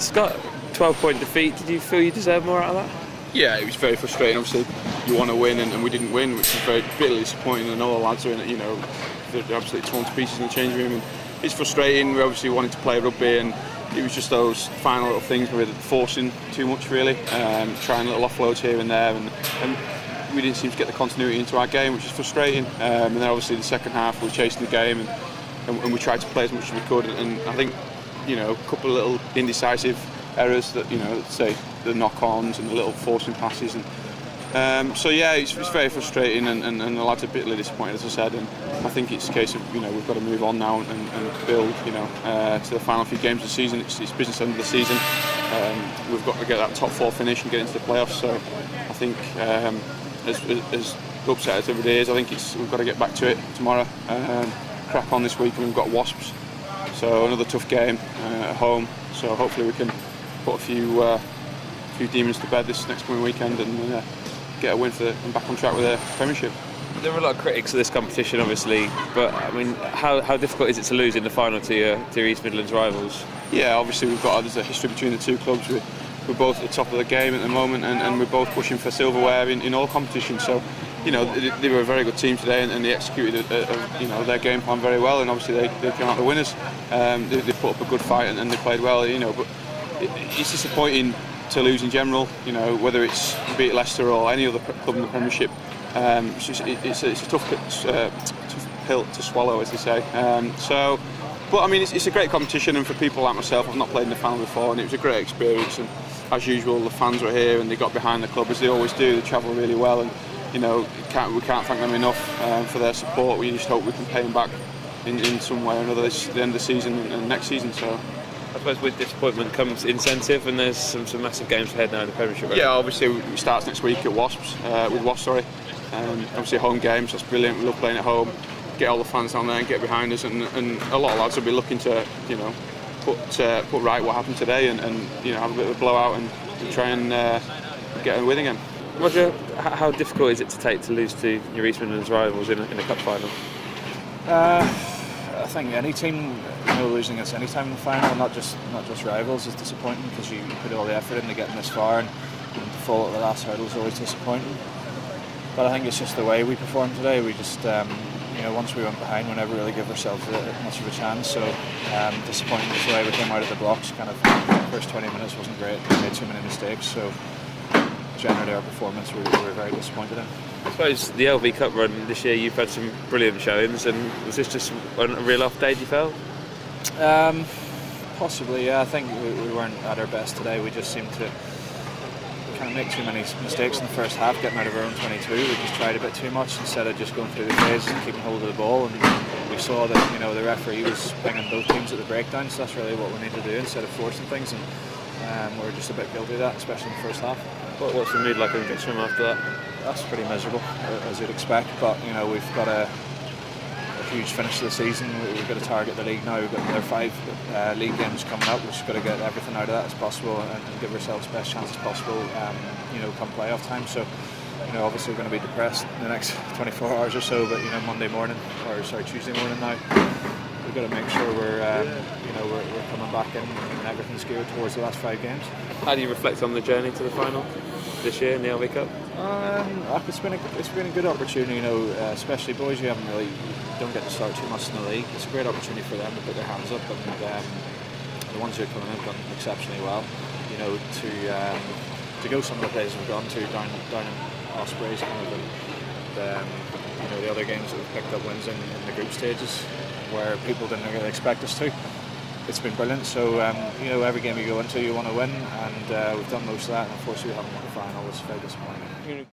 Scott, 12-point defeat. Did you feel you deserved more out of that? Yeah, it was very frustrating. Obviously, you want to win, and we didn't win, which is very bitterly disappointing. And all the lads are in it, they're absolutely torn to pieces in the change room. And it's frustrating. We obviously wanted to play rugby, and it was just those final little things we were forcing too much, really. Trying little offloads here and there, and we didn't seem to get the continuity into our game, which is frustrating. And then obviously the second half, we were chasing the game, and we tried to play as much as we could. And I think, a couple of little indecisive errors that, let's say the knock-ons and the little forcing passes, and so yeah, it's very frustrating, and the lads are bitterly disappointed, as I said. And I think it's a case of we've got to move on now and build to the final few games of the season. It's business end of the season. We've got to get that top 4 finish and get into the playoffs. So I think as upset as every day is, I think we've got to get back to it tomorrow. Crack on this week, and we've got Wasps, so another tough game at home. So hopefully we can put a few demons to bed this next coming weekend and get a win and back on track with the Premiership. There are a lot of critics of this competition, obviously, but I mean, how difficult is it to lose in the final to your East Midlands rivals? Yeah, obviously there's a history between the two clubs. We're both at the top of the game at the moment, and we're both pushing for silverware in all competitions. So, they were a very good team today, and they executed their game plan very well, and obviously they came out the winners. They put up a good fight and they played well, but it's disappointing to lose in general, whether it's beat Leicester or any other club in the Premiership. It's a tough pill to swallow, as they say. But I mean, it's a great competition, and for people like myself, I've not played in the final before, and it was a great experience. And as usual, the fans were here and they got behind the club, as they always do. They travel really well, and we can't thank them enough for their support. We just hope we can pay them back in some way or another at the end of the season and next season. So I suppose with disappointment comes incentive, and there's some massive games ahead now in the Premiership. Right? Yeah, obviously it starts next week at Wasps, with Wasps, obviously home games, that's brilliant. We love playing at home. Get all the fans down there and get behind us, and a lot of lads will be looking to put right what happened today, and have a bit of a blowout and try and get a win again. Roger, how difficult is it to take to lose to your East Midlands rivals in a cup final? I think any team losing against any time in the final, not just rivals, is disappointing, because you put all the effort into getting this far, and to fall at the last hurdle is always disappointing. But I think it's just the way we performed today. We just once we went behind, we never really give ourselves much of a chance. So disappointing is the way we came out of the blocks. Kind of the first 20 minutes wasn't great. We made too many mistakes. So generally our performance we were very disappointed in. I suppose the LV Cup run this year, you've had some brilliant showings, and was this just a real off day, do you feel? Possibly, yeah. I think we weren't at our best today. We just seemed to kind of make too many mistakes in the first half, getting out of our own 22. We just tried a bit too much instead of just going through the phases and keeping hold of the ball. And we saw that the referee was bringing both teams at the breakdown, so that's really what we need to do instead of forcing things. And we're just a bit guilty of that, especially in the first half. What's the mood like in the dressing room after that? That's pretty miserable, as you'd expect. But we've got a huge finish to the season. We've got to target the league now. We've got another 5 league games coming up. We've just got to get everything out of that as possible and give ourselves the best chances possible. Come playoff time. So, obviously we're going to be depressed in the next 24 hours or so. But Tuesday morning now, we've got to make sure we're coming back in and everything's geared towards the last 5 games. How do you reflect on the journey to the final this year in the LV Cup? It's been a good opportunity, especially boys who don't get to start too much in the league. It's a great opportunity for them to put their hands up, and the ones who are coming in have done exceptionally well. To go some of the places we've gone to down in Ospreys, the other games that we've picked up wins in the group stages where people didn't really expect us to. It's been brilliant. So every game you go into you want to win, and we've done most of that, and unfortunately we haven't won the final. It's very disappointing.